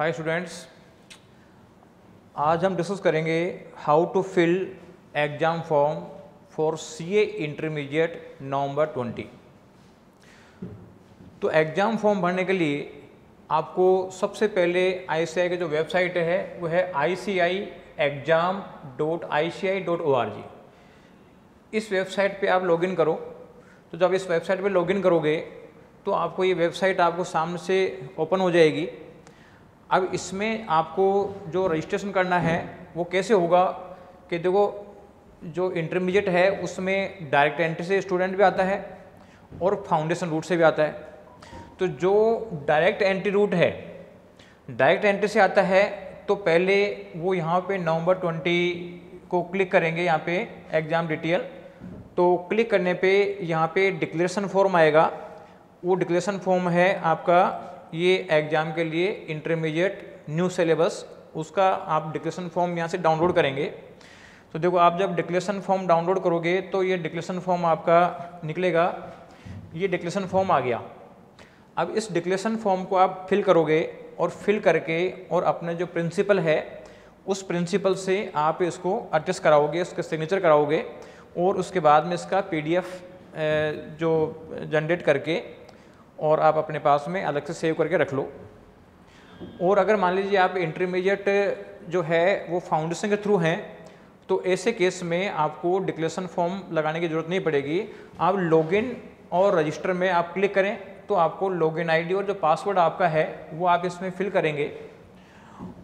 Hi students, आज हम discuss करेंगे how to fill exam form for CA intermediate November 20। तो एग्ज़ाम फॉर्म भरने के लिए आपको सबसे पहले ICAI की जो वेबसाइट है वो है iciexam.ici.org। इस वेबसाइट पे आप लॉगिन करो। तो जब इस वेबसाइट पे लॉगिन करोगे तो आपको ये वेबसाइट आपको सामने से ओपन हो जाएगी। अब इसमें आपको जो रजिस्ट्रेशन करना है वो कैसे होगा कि देखो, जो इंटरमीडिएट है उसमें डायरेक्ट एंट्री से स्टूडेंट भी आता है और फाउंडेशन रूट से भी आता है। तो जो डायरेक्ट एंट्री रूट है, डायरेक्ट एंट्री से आता है तो पहले वो यहाँ पे नवंबर 20 को क्लिक करेंगे, यहाँ पे एग्ज़ाम डिटेल। तो क्लिक करने पे यहाँ पे डिक्लेरेशन फॉर्म आएगा। वो डिक्लेरेशन फॉर्म है आपका ये एग्ज़ाम के लिए इंटरमीडिएट न्यू सिलेबस, उसका आप डिक्लेरेशन फॉर्म यहाँ से डाउनलोड करेंगे। तो देखो, आप जब डिक्लेरेशन फॉर्म डाउनलोड करोगे तो ये डिक्लेरेशन फॉर्म आपका निकलेगा। ये डिक्लेरेशन फॉर्म आ गया। अब इस डिक्लेरेशन फॉर्म को आप फिल करोगे और फिल करके और अपने जो प्रिंसिपल है उस प्रिंसिपल से आप इसको अटेस्ट कराओगे, उसके सिग्नेचर कराओगे और उसके बाद में इसका PDF जो जनरेट करके और आप अपने पास में अलग से सेव करके रख लो। और अगर मान लीजिए आप इंटरमीडिएट जो है वो फाउंडेशन के थ्रू हैं तो ऐसे केस में आपको डिक्लेरेशन फॉर्म लगाने की ज़रूरत नहीं पड़ेगी। आप लॉगिन और रजिस्टर में आप क्लिक करें तो आपको लॉगिन ID और जो पासवर्ड आपका है वो आप इसमें फिल करेंगे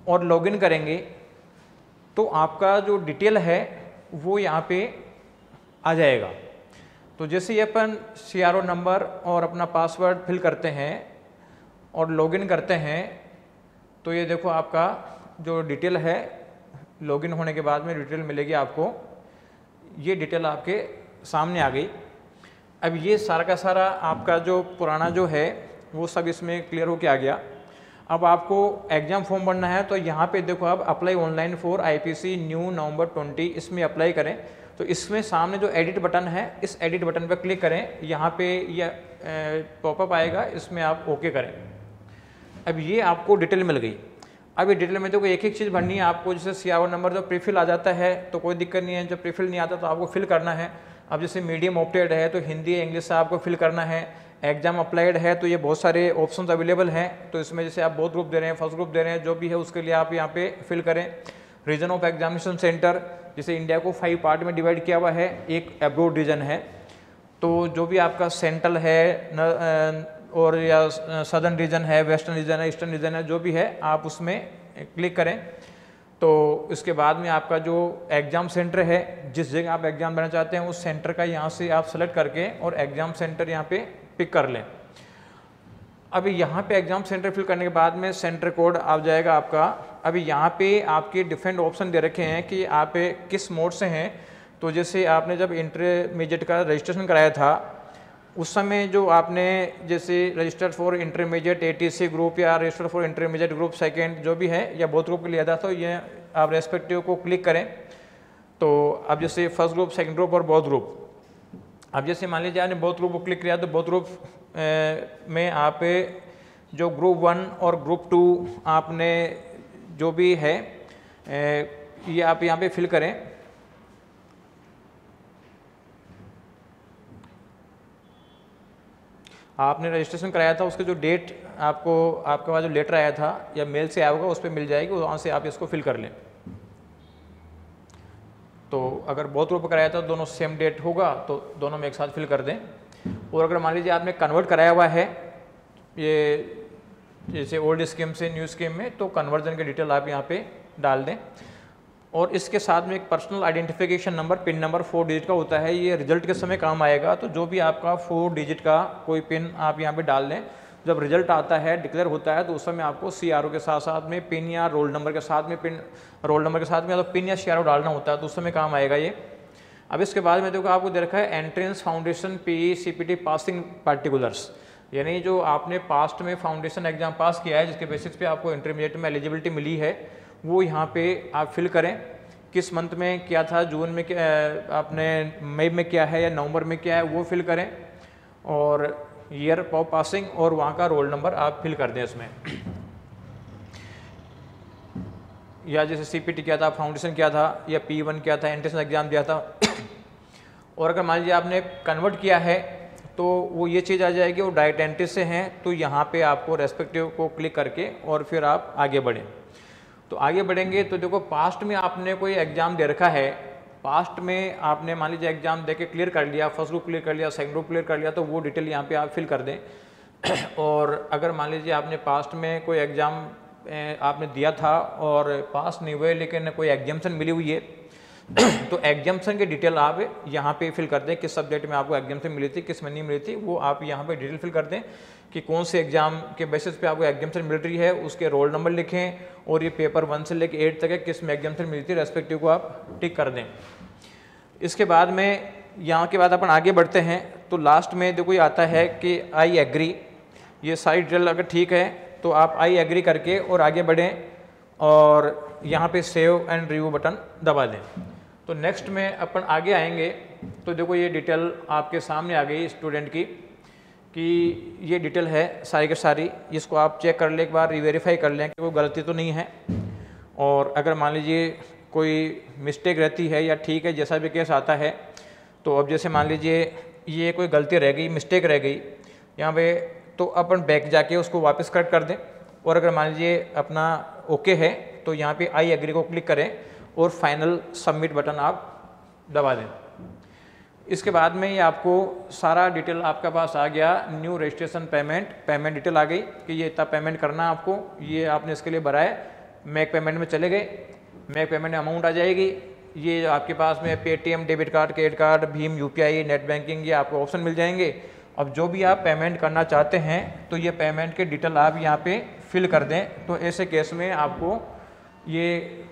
और लॉगिन करेंगे तो आपका जो डिटेल है वो यहाँ पे आ जाएगा। तो जैसे ही अपन CRO नंबर और अपना पासवर्ड फिल करते हैं और लॉगिन करते हैं तो ये देखो, आपका जो डिटेल है लॉगिन होने के बाद में डिटेल मिलेगी आपको। ये डिटेल आपके सामने आ गई। अब ये सारा का सारा आपका जो पुराना जो है वो सब इसमें क्लियर होके आ गया। अब आपको एग्ज़ाम फॉर्म भरना है तो यहाँ पे देखो, आप apply online for IPC new November 20 इसमें अप्लाई करें। तो इसमें सामने जो एडिट बटन है, इस एडिट बटन पर क्लिक करें। यहाँ पे ये पॉपअप आएगा, इसमें आप ओके करें। अब ये आपको डिटेल मिल गई। अब ये डिटेल में तो कोई एक एक चीज़ भरनी है आपको। जैसे CRO नंबर जो प्रीफिल आ जाता है तो कोई दिक्कत नहीं है, जब प्रीफिल नहीं आता तो आपको फिल करना है। अब जैसे मीडियम ऑप्टेड है तो हिंदी या इंग्लिश से आपको फिल करना है। एग्जाम अप्लाइड है तो ये बहुत सारे ऑप्शंस अवेलेबल हैं। तो इसमें जैसे आप बोथ ग्रुप दे रहे हैं, फर्स्ट ग्रुप दे रहे हैं, जो भी है उसके लिए आप यहाँ पे फिल करें। रीजन ऑफ एग्जामिनेशन सेंटर, जैसे इंडिया को 5 पार्ट में डिवाइड किया हुआ है, एक अब्रोड रीजन है। तो जो भी आपका सेंट्रल है और या सदर्न रीजन है, वेस्टर्न रीजन है, ईस्टर्न रीजन है, जो भी है आप उसमें क्लिक करें। तो इसके बाद में आपका जो एग्ज़ाम सेंटर है, जिस जगह आप एग्ज़ाम देना चाहते हैं उस सेंटर का यहाँ से आप सेलेक्ट करके और एग्ज़ाम सेंटर यहाँ पे पिक कर लें। अभी यहाँ पे एग्ज़ाम सेंटर फिल करने के बाद में सेंटर कोड आ जाएगा आपका। अभी यहाँ पे आपके डिफरेंट ऑप्शन दे रखे हैं कि आप किस मोड से हैं। तो जैसे आपने जब इंटरमीडिएट का रजिस्ट्रेशन कराया था उस समय जो आपने जैसे registered for intermediate ATC group या registered for intermediate group second जो भी है या बोथ ग्रुप के लिया था, तो ये आप रेस्पेक्टिव को क्लिक करें। तो अब जैसे फर्स्ट ग्रुप, सेकंड ग्रुप और बोथ ग्रुप, अब जैसे मान लीजिए आपने बोथ ग्रुप को क्लिक किया तो बोथ ग्रुप में आप जो ग्रुप 1 और ग्रुप 2 आपने जो भी है ये आप यहाँ पे फिल करें। आपने रजिस्ट्रेशन कराया था उसके जो डेट आपको आपके पास जो लेटर आया था या मेल से आया होगा उस पर मिल जाएगी, वहाँ से आप इसको फिल कर लें। तो अगर बहुत ग्रुप कराया था दोनों सेम डेट होगा तो दोनों में एक साथ फिल कर दें। और अगर मान लीजिए आपने कन्वर्ट कराया हुआ है ये जैसे ओल्ड स्कीम से न्यू स्कीम में, तो कन्वर्जन की डिटेल आप यहाँ पे डाल दें। और इसके साथ में एक personal identification number, pin number 4 digit का होता है, ये रिजल्ट के समय काम आएगा। तो जो भी आपका 4 डिजिट का कोई पिन आप यहाँ पे डाल दें। जब रिजल्ट आता है, डिक्लेयर होता है, तो उस समय आपको CRO के साथ साथ में पिन या रोल नंबर के साथ में पिन, रोल नंबर के साथ में या तो पिन या CRO डालना होता है, तो उस समय काम आएगा ये। अब इसके बाद में देखो, आपको दे रखा है entrance foundation PE CPT passing particulars, यानी जो आपने पास्ट में फाउंडेशन एग्जाम पास किया है जिसके बेसिस पे आपको इंटरमीडिएट में एलिजिबिलिटी मिली है, वो यहाँ पे आप फिल करें। किस मंथ में किया था, जून में आपने मई में किया है या नवंबर में किया है, वो फिल करें। और ईयर ऑफ पासिंग और वहाँ का रोल नंबर आप फिल कर दें इसमें। या जैसे CPT किया था, फाउंडेशन किया था, या P1 किया था, एंट्रेंस एग्ज़ाम दिया था और अगर मान लीजिए आपने कन्वर्ट किया है तो वो ये चीज़ आ जाएगी, वो डायरेक्ट एंट्री से हैं तो यहाँ पे आपको रेस्पेक्टिव को क्लिक करके और फिर आप आगे बढ़ें। तो आगे बढ़ेंगे तो देखो, पास्ट में आपने कोई एग्ज़ाम दे रखा है, पास्ट में आपने मान लीजिए एग्ज़ाम दे के क्लियर कर लिया, फर्स्ट ग्रुप क्लियर कर लिया, सेकंड ग्रुप क्लियर कर लिया, तो वो डिटेल यहाँ पे आप फिल कर दें। और अगर मान लीजिए आपने पास्ट में कोई एग्ज़ाम आपने दिया था और पास नहीं हुए लेकिन कोई एग्जाम्शन मिली हुई है तो एग्जाम्शन की डिटेल आप यहाँ पे फिल कर दें, किस सब्जेक्ट में आपको एग्जाम्शन मिली थी, किस में नहीं मिली थी, वो आप यहाँ पे डिटेल फिल कर दें कि कौन से एग्ज़ाम के बेसिस पे आपको एग्जाम्शन मिल रही है, उसके रोल नंबर लिखें और ये पेपर 1 से लेकर 8 तक है, किस में एग्जाम्शन मिली थी, रेस्पेक्टिव को आप टिक कर दें। इसके बाद में यहाँ के बाद अपन आगे बढ़ते हैं तो लास्ट में देखो ये आता है कि आई एग्री, ये सारी डिटेल अगर ठीक है तो आप आई एग्री करके और आगे बढ़ें और यहाँ पे सेव एंड रिव्यू बटन दबा दें। तो नेक्स्ट में अपन आगे आएंगे तो देखो ये डिटेल आपके सामने आ गई स्टूडेंट की कि ये डिटेल है सारी की सारी, इसको आप चेक कर लें, एक बार रिवेरीफाई कर लें कि कोई गलती तो नहीं है। और अगर मान लीजिए कोई मिस्टेक रहती है या ठीक है जैसा भी केस आता है, तो अब जैसे मान लीजिए ये कोई गलती रह गई, मिस्टेक रह गई यहाँ पे, तो अपन बैक जाके उसको वापस करेक्ट कर दें। और अगर मान लीजिए अपना ओके है तो यहाँ पे आई एग्री को क्लिक करें और फाइनल सबमिट बटन आप दबा दें। इसके बाद में ये आपको सारा डिटेल आपके पास आ गया, न्यू रजिस्ट्रेशन पेमेंट डिटेल आ गई कि ये इतना पेमेंट करना है आपको, ये आपने इसके लिए भरा है। मेक पेमेंट में चले गए, मेक पेमेंट अमाउंट आ जाएगी, ये आपके पास में Paytm, debit card, credit card, Bhim, UPI, net banking, ये आपको ऑप्शन मिल जाएंगे। अब जो भी आप पेमेंट करना चाहते हैं तो ये पेमेंट के डिटेल आप यहाँ पे फिल कर दें। तो ऐसे केस में आपको ये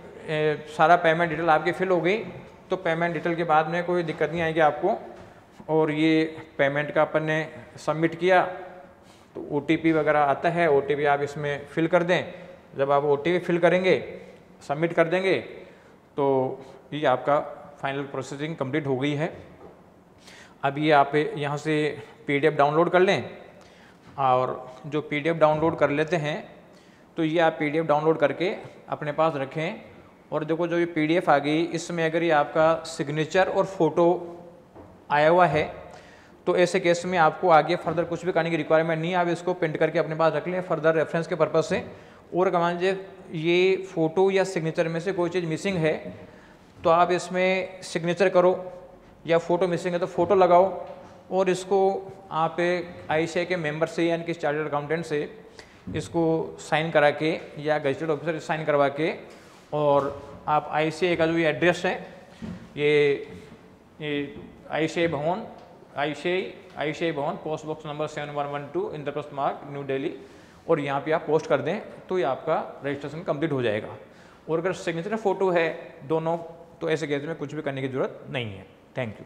सारा पेमेंट डिटेल आपकी फिल हो गई तो पेमेंट डिटेल के बाद में कोई दिक्कत नहीं आएगी आपको। और ये पेमेंट का अपन ने सबमिट किया तो OTP वगैरह आता है, OTP आप इसमें फिल कर दें। जब आप OTP फिल करेंगे, सबमिट कर देंगे तो ये आपका फाइनल प्रोसेसिंग कंप्लीट हो गई है। अब ये आप यहाँ से PDF डाउनलोड कर लें, और जो PDF डाउनलोड कर लेते हैं तो ये आप PDF डाउनलोड करके अपने पास रखें। और देखो जो ये PDF आ गई, इसमें अगर ये आपका सिग्नेचर और फोटो आया हुआ है तो ऐसे केस में आपको आगे फर्दर कुछ भी करने की रिक्वायरमेंट नहीं है, आप इसको प्रिंट करके अपने पास रख लें फर्दर रेफरेंस के पर्पज़ से। और अगर मान लीजिए ये फ़ोटो या सिग्नेचर में से कोई चीज़ मिसिंग है तो आप इसमें सिग्नेचर करो, या फ़ोटो मिसिंग है तो फ़ोटो लगाओ और इसको आप ICAI के मेंबर से यानी कि चार्टर्ड अकाउंटेंट से इसको साइन करा के या गजेटेड ऑफिसर से साइन करवा के, और आप ICAI का जो ये एड्रेस है ये ICAI भवन, पोस्ट बॉक्स नंबर 7112, इंद्रप्रस्थ मार्ग, न्यू दिल्ली, और यहाँ पे आप पोस्ट कर दें तो ये आपका रजिस्ट्रेशन कंप्लीट हो जाएगा। और अगर सिग्नेचर फ़ोटो है दोनों तो ऐसे केस में कुछ भी करने की ज़रूरत नहीं है। Thank you.